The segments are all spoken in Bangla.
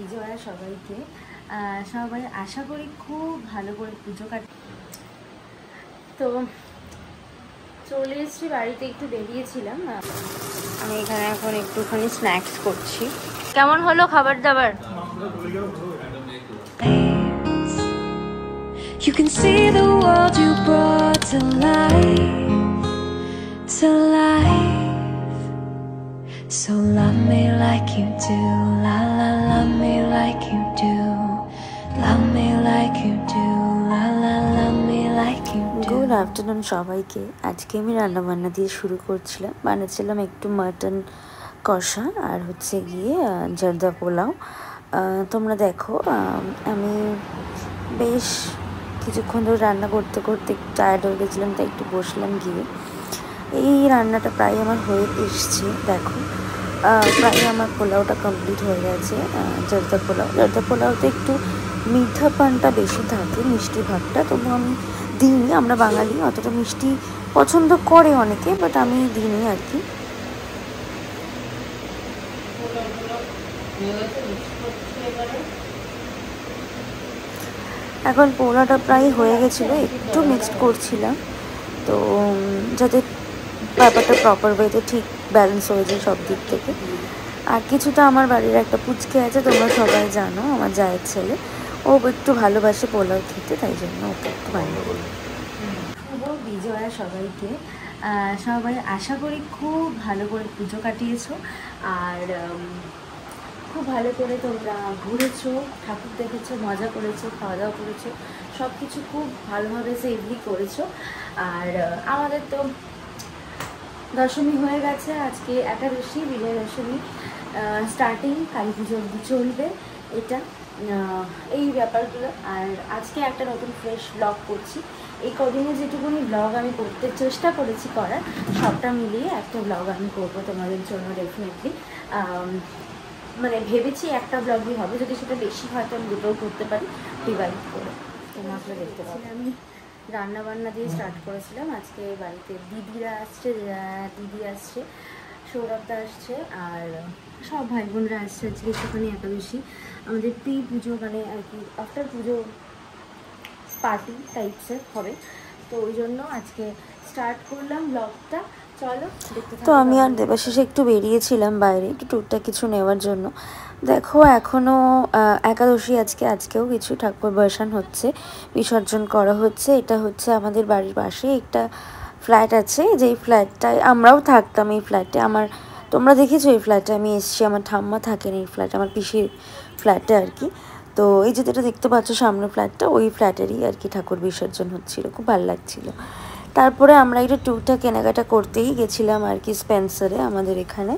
বিজয়া সবাইকে। সবাই আশা করি খুব ভালো করে পুজো কাটে। তো চলে এসেছি বাড়িতে, একটু বেরিয়েছিলাম। আমি এখানে এখন একটুখানি স্ন্যাক্স করছি। কেমন হলো খাবার দাবার? You can see the world you brought to life, so love me like you do, la la, love me like you do, love me like you do, la la, love me like you do. Good afternoon সবাইকে। আজকে আমি রান্না বান্না দিয়ে শুরু করছিলাম। বানাচ্ছিলাম একটু মাটন কষা আর হচ্ছে গিয়ে জর্দা পোলাও। তোমরা দেখো, আমি বেশ কিছুক্ষণ ধরে রান্না করতে করতে একটু টায়ার্ড হয়ে গেছিলাম, তাই একটু বসলাম গিয়ে। এই রান্নাটা প্রায় আমার হয়ে এসছে। দেখো, প্রায় আমার পোলাওটা কমপ্লিট হয়ে গেছে। জর্দা পোলাওতে একটু মিঠা পানটা বেশি থাকে, মিষ্টি ভাবটা। তবু আমি দিইনি, আমরা বাঙালি অতটা মিষ্টি পছন্দ করে অনেকে, বাট আমি দিইনি আর কি। এখন পোলাওটা প্রায় হয়ে গেছিলো, একটু মিক্সড করছিলাম তো যাতে ব্যাপারটা প্রপার ওয়েতে ঠিক ব্যালেন্স হয়ে যায় সব দিক থেকে। আর কিছুটা আমার বাড়ির একটা পুচকে আছে, তোমরা সবাই জানো, আমার জায়ের ছেলে। ও একটু ভালোবাসে পোলাও খেতে, তাই জন্য ওকে একটু বানিয়ে দিই। শুভ বিজয়া সবাইকে। সবাই আশা করি খুব ভালো করে পুজো কাটিয়েছো, আর খুব ভালো করে তোমরা ঘুরেছো, ঠাকুর দেখেছো, মজা করেছো, খাওয়া দাওয়া করেছো, সব কিছু খুব ভালোভাবে সেফলি করেছো। আর আমাদের তো দশমী হয়ে গেছে, আজকে একাদশী, বিজয়া দশমী স্টার্টিং, কালী পুজো অবধি চলবে এটা, এই ব্যাপারগুলো। আর আজকে একটা নতুন ফ্রেশ ব্লগ করছি। এই কদিনে যেটুকুনি ব্লগ আমি করতে চেষ্টা করেছি করার, সবটা মিলিয়ে একটা ব্লগ আমি করবো তোমাদের জন্য ডেফিনেটলি। মানে ভেবেছি একটা ব্লগই হবে, যদি সেটা বেশি হয় তো আমি দুটোও করতে পারি, ডিভাইড করে। তোমরা আসলে দেখতে পাচ্ছি আমি রান্না বান্না দিয়ে স্টার্ট করেছিলাম। আজকে বাড়িতে দিদি আসছে, সৌরভদা আসছে, আর সব ভাই বোনরা আসছে। আজকে একটুখানি একাদশী, আমাদের প্রি পুজো মানে আর কি আফটার পুজো পার্টি টাইপসের হবে, তো ওই জন্য আজকে স্টার্ট করলাম ব্লগটা। চলো দেখতে। তো আমি আর দেবাশিস একটু বেরিয়েছিলাম বাইরে, একটু টুকটাক কিছু নেওয়ার জন্য। দেখো, এখনও একাদশী, আজকেও কিছু ঠাকুর বসান হচ্ছে, বিসর্জন করা হচ্ছে। এটা হচ্ছে আমাদের বাড়ির পাশে একটা ফ্ল্যাট আছে, যেই ফ্ল্যাটটায় আমরাও থাকতাম। এই ফ্ল্যাটে তোমরা দেখেছো, এই ফ্ল্যাটে আমি এসেছি, আমার ঠাম্মা থাকেন এই ফ্ল্যাটে, আমার পিসির ফ্ল্যাটে আর কি। তো এই যেটা দেখতে পাচ্ছ সামনে ফ্ল্যাটটা, ওই ফ্ল্যাটেরই আর কি ঠাকুর বিসর্জন হচ্ছিলো, খুব ভালো লাগছিলো। তারপরে আমরা একটু টুকটাক কেনাকাটা করতেই গেছিলাম আর কি স্পেন্সারে, আমাদের এখানে।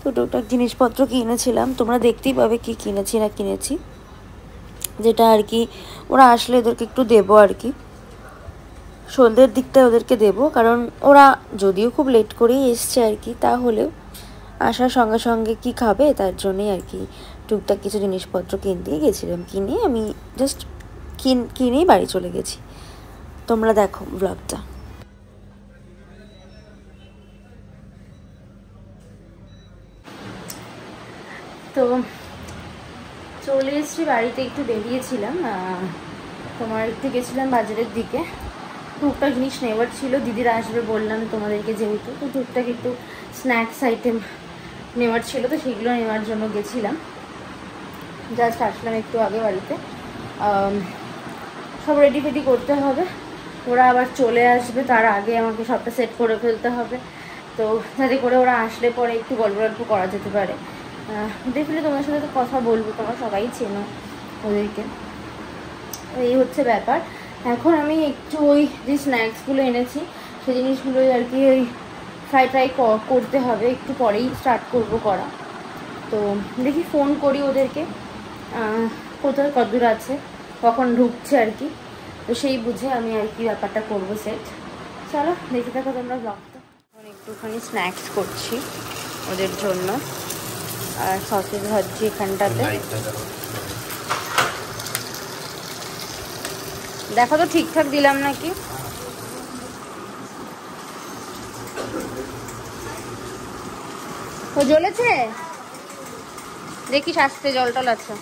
তো টুকটাক জিনিসপত্র কিনেছিলাম, তোমরা দেখতেই পাবে কি কিনেছি, যেটা আর কি ওরা আসলে ওদেরকে একটু দেবো আর কি, সন্ধ্যের দিকটায় ওদেরকে দেবো। কারণ ওরা যদিও খুব লেট করেই এসছে আর কি, তাহলেও আসার সঙ্গে সঙ্গে কি খাবে, তার জন্যই আর কি টুকটাক কিছু জিনিসপত্র কিনতেই গেছিলাম। কিনে আমি জাস্ট কিনেই বাড়ি চলে গেছি। তোমরা দেখো ব্লগটা। তো চলে এসেছি বাড়িতে, একটু বেরিয়েছিলাম, তোমার একটু গেছিলাম বাজারের দিকে, টুকটাক জিনিস নেওয়ার ছিল। দিদিরা আসবে বললাম তোমাদেরকে যেহেতু, তো টুকটাক একটু স্ন্যাক্স আইটেম নেওয়ার ছিল, তো সেগুলো নেওয়ার জন্য গেছিলাম। জাস্ট আসলাম একটু আগে বাড়িতে। সব রেডি ফেডি করতে হবে, ওরা আবার চলে আসবে, তার আগে আমাকে সবটা সেট করে ফেলতে হবে, তো যাতে করে ওরা আসলে পরে একটু গল্প করা যেতে পারে। দেখলে তোমার সাথে তো কথা বলবো, তোমরা সবাই চেনো ওদেরকে। এই হচ্ছে ব্যাপার। এখন আমি একটু ওই যে স্ন্যাক্সগুলো এনেছি সেই জিনিসগুলোই আর কি ওই ফ্রাই করতে হবে, একটু পরেই স্টার্ট করবো করা। তো দেখি ফোন করি ওদেরকে, কোথায় কতদূর আছে, কখন ঢুকছে আর কি, তো সেই বুঝে আমি আর কি ব্যাপারটা করবো সেট। চলো দেখে থাকো তোমরা ব্লগটা। এখন একটুখানি স্ন্যাক্স করছি ওদের জন্য, আর সসেজ ভাজছি এখানটাতে। দেখো তো ঠিকঠাক দিলাম নাকি। ও জ্বলেছে, দেখি আস্তে জল টল আছে।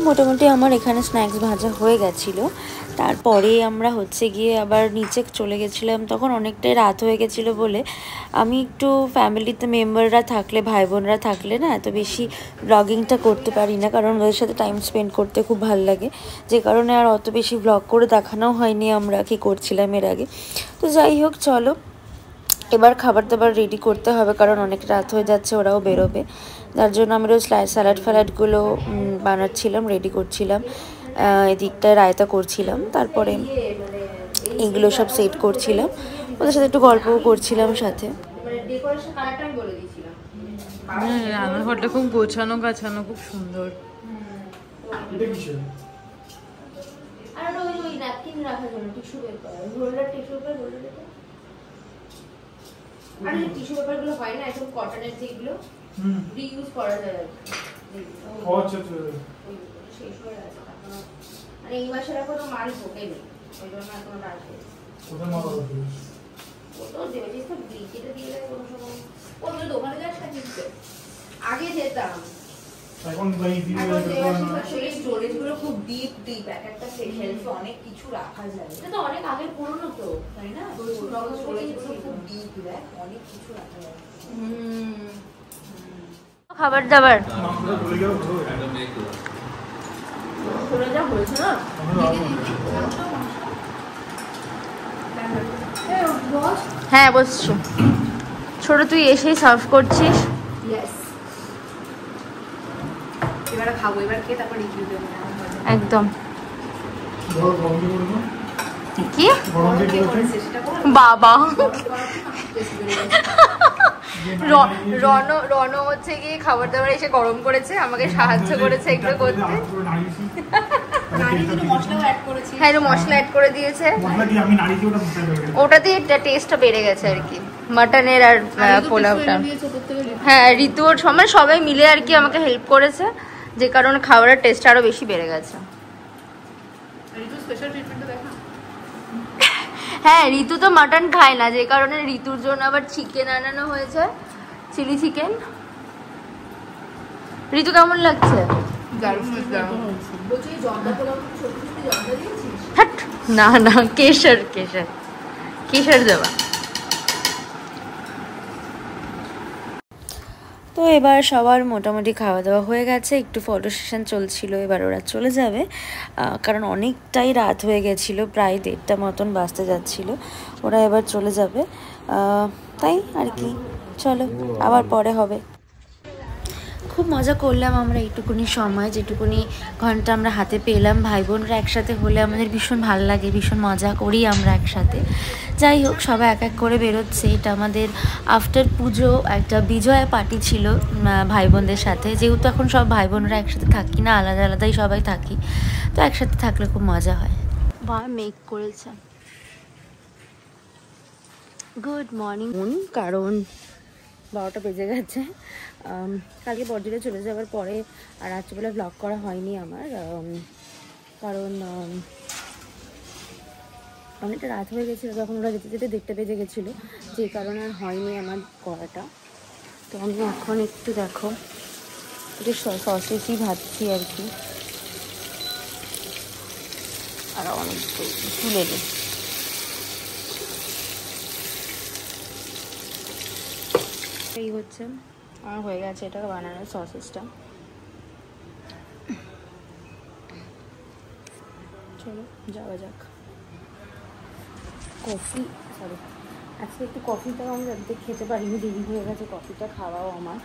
মোটামুটি আমার এখানে স্ন্যাক্স ভাজা হয়ে গেছিলো। তারপরে আমরা হচ্ছে গিয়ে আবার নিচে চলে গেছিলাম। তখন অনেকটাই রাত হয়ে গেছিলো বলে আমি একটু ফ্যামিলিতে মেম্বাররা থাকলে, ভাই বোনরা থাকলে না এত বেশি ব্লগিংটা করতে পারি না, কারণ ওদের সাথে টাইম স্পেন্ড করতে খুব ভালো লাগে, যে কারণে আর অত বেশি ব্লগ করে দেখানো হয়নি আমরা কি করছিলাম এর আগে। তো যাই হোক, চলো এবার খাবার দাবার রেডি করতে হবে, কারণ অনেক রাত হয়ে যাচ্ছে, ওরাও বেরোবে। যার জন্য আমরা স্যালাড ফ্যালাডগুলো বানাচ্ছিলাম, রেডি করছিলাম, এদিকটায় রায়তা করছিলাম, তারপরে এগুলো সব সেট করছিলাম, ওদের সাথে একটু গল্পও করছিলাম সাথে। রান্নাঘরটা খুব গোছানো গাছানো, খুব সুন্দর। আর এই টিস্যু পেপার গুলো হয় না একদম কটনের, যেগুলো রিইউজ করা যায়। আচ্ছা আচ্ছা, শেষ হয়ে গেছে মানে এই মাসের এখনো মাল ঢোকেনি, ওই জন্য এখন আসবে। কোথায় মাল আছে? ও তো দেবেছিস তো, ব্লিচিটা দিয়ে দেয় কোনো সময়। ও তো দোকানে যাস না কিনতে, আগে যেতাম, এখন ভাই দিয়ে আসলে স্টোরেজ গুলো খুব ডিপ ডিপ, এক একটা শেলফে অনেক কিছু রাখা যায়। এটা তো অনেক আগের পুরনো তো, তাই না? স্টোরেজ গুলো খুব ডিপ, দেখ অনেক কিছু রাখা যায়। খাবার দাবার যা হয়েছে না, হ্যাঁ বসছো। ছোট তুই এসেই সার্ভ করছিস। এবারে খাবো, এবার খেয়ে তারপর রিভিউ দেবো একদম। কি বাবা, রণ হচ্ছে কি খাবার দাবার এসে গরম করেছে, আমাকে সাহায্য করেছে একটু করতে। হ্যাঁ, একটু মশলা অ্যাড করে দিয়েছে, ওটা দিয়ে টেস্টটা বেড়ে গেছে আর কি, মাটনের আর পোলাওটা। হ্যাঁ, ঋতু ওর সবাই মিলে আর কি আমাকে হেল্প করেছে, যে কারণে খাবারের টেস্ট আরো বেশি বেড়ে গেছে। হ্যাঁ, ঋতু তো মাটন খায় না, যে কারণে ঋতুর জন্য আবার চিকেন আনানো হয়েছে, চিলি চিকেন। ঋতু কেমন লাগছে? না না, কেশর কেশর কেশর দেওয়া। তো এবার সবার মোটামুটি খাওয়া দাওয়া হয়ে গেছে, একটু ফটো সেশন চলছিল, এবার ওরা চলে যাবে, কারণ অনেকটাই রাত হয়ে গেছিলো, প্রায় 1:30 মতন বাজতে যাচ্ছিলো, ওরা এবার চলে যাবে, তাই আর কি। চলো আবার পরে হবে। খুব মজা করলাম আমরা এইটুকুনি সময়, যেটুকুনি ঘন্টা আমরা হাতে পেলাম। ভাই বোনরা একসাথে হলে আমাদের ভীষণ ভালো লাগে, ভীষণ মজা করি আমরা একসাথে। যাই হোক, সবাই এক এক করে বেরোচ্ছে। এটা আমাদের আফটার পুজো একটা বিজয়া পার্টি ছিল ভাই বোনদের সাথে, যেহেতু এখন সব ভাই বোনরা একসাথে থাকি না, আলাদা আলাদাই সবাই থাকি, তো একসাথে থাকলে খুব মজা হয়। বা মেক করেছে। গুড মর্নিং, কারণ 12টা বেজে গেছে। কালকে বড়দিনে চলে যাওয়ার পরে আর রাত্রিবেলা ব্লগ করা হয়নি আমার, কারণ অনেকটা রাত হয়ে গেছিলো, তখন ওরা যেতে যেতে 1:30 বেজে গেছিলো, যে কারণে আর হয়নি আমার করাটা। তো আমি এখন একটু দেখো একটু সসেসই ভাজছি আর কি, আর অনেক তুলে দিই। এই হচ্ছে আমার হয়ে গেছে এটা বানানোর সসেসটা। চলো যাওয়া যাক। কফি, সরি আজকে একটু কফিটাও আমি রাতে খেতে পারিনি, দেরি হয়ে গেছে কফিটা খাওয়াও আমার।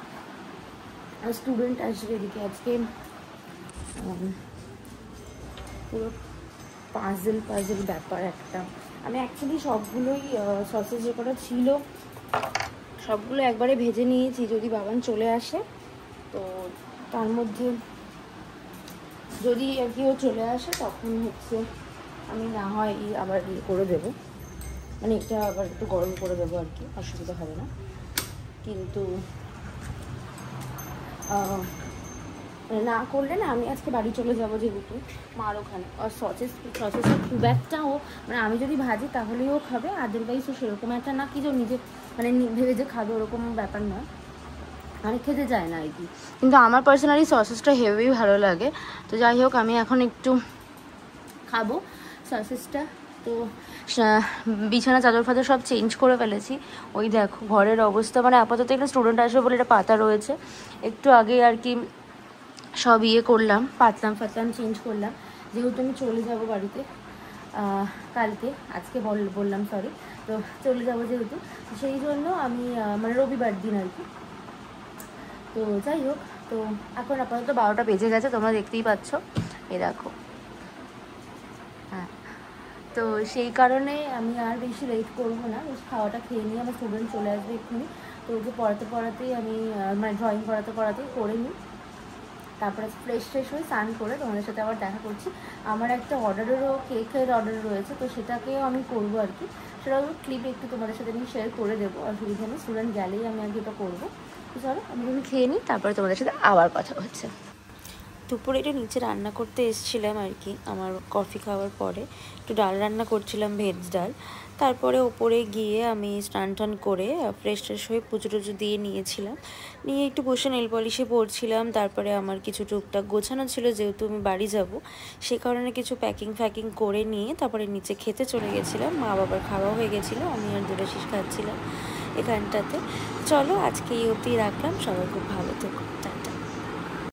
আর স্টুডেন্ট আসবে এদিকে, আজকে পুরো পাজেল ব্যাপার একটা। আমি অ্যাকচুয়ালি সবগুলোই সসেস যে কটা ছিল সবগুলো একবারে ভেজে নিয়েছি, যদি বাবান চলে আসে তো তার মধ্যে যদি আর কি ও চলে আসে তখন হচ্ছে আমি না হয় আবার ইয়ে করে দেবো, মানে এটা আবার একটু গরম করে দেবো আর কি, অসুবিধা হবে না। কিন্তু না করলে না, আমি আজকে বাড়ি চলে যাবো যেহেতু মার ওখানে, আর সসেসটা খুব একটাও মানে আমি যদি ভাজি তাহলেই ও খাবে, আদারওয়াইজ ও সেরকম একটা না কি যে নিজে মানে ভেবে যে খাবে ওরকম ব্যাপার না। মানে খেতে চায় না আর কি। কিন্তু আমার পার্সোনালি সসেসটা হেভি ভালো লাগে। তো যাই হোক, আমি এখন একটু খাবো সসেসটা। তো বিছানা চাদর ফাদর সব চেঞ্জ করে ফেলেছি। ওই দেখো ঘরের অবস্থা, মানে আপাতত একটা স্টুডেন্ট আসবে বলে এটা পাতা রয়েছে। একটু আগে আর কি সব ইয়ে করলাম, পাতলাম চেঞ্জ করলাম, যেহেতু আমি চলে যাব বাড়িতে কালকে, আজকে বললাম সরি। তো চলে যাবো যেহেতু, সেই জন্য আমি মানে রবিবার দিন আর কি। তো যাই হোক, তো এখন আপাতত 12টা বেজে গেছে, তোমরা দেখতেই পাচ্ছ, এই দেখো। হ্যাঁ, তো সেই কারণে আমি আর বেশি লেট করবো না, বেশ খাওয়াটা খেয়ে নিয়ে আমার স্টুডেন্ট চলে আসবে এক্ষুনি। তো ওকে পড়াতেই আমি মানে ড্রয়িং করাতেই করে নিই। তারপরে ফ্রেশ হয়ে স্নান করে তোমাদের সাথে আবার দেখা করছি। আমার একটা কেকের অর্ডার রয়েছে, তো সেটাকেও আমি করবো আর কি। সেটাও ক্লিপ একটু তোমাদের সাথে আমি শেয়ার করে দেবো, অসুবিধা নেই। স্টুডেন্ট গেলেই আমি আগে এটা করবো। তো চলো আমি খেয়ে নিই, তারপরে তোমাদের সাথে আবার কথা হচ্ছে। দুপুরে একটু নিচে রান্না করতে এসেছিলাম আর কি, আমার কফি খাওয়ার পরে একটু ডাল রান্না করছিলাম, ভেজ ডাল। তারপরে ওপরে গিয়ে আমি স্নান করে ফ্রেশ হয়ে পুজো টুজো দিয়ে নিয়ে একটু বসে নেল পলিশে পড়ছিলাম। তারপরে আমার কিছু টুকটাক গোছানো ছিল, যেহেতু আমি বাড়ি যাব, সে কারণে কিছু প্যাকিং করে নিয়ে তারপরে নিচে খেতে চলে গেছিলাম। মা বাবার খাওয়া হয়ে গেছিলো, আমি আর দেবাশিস খাচ্ছিলাম এখানটাতে। চলো আজকে এই অবধি রাখলাম, সবাই খুব ভালো থেকো।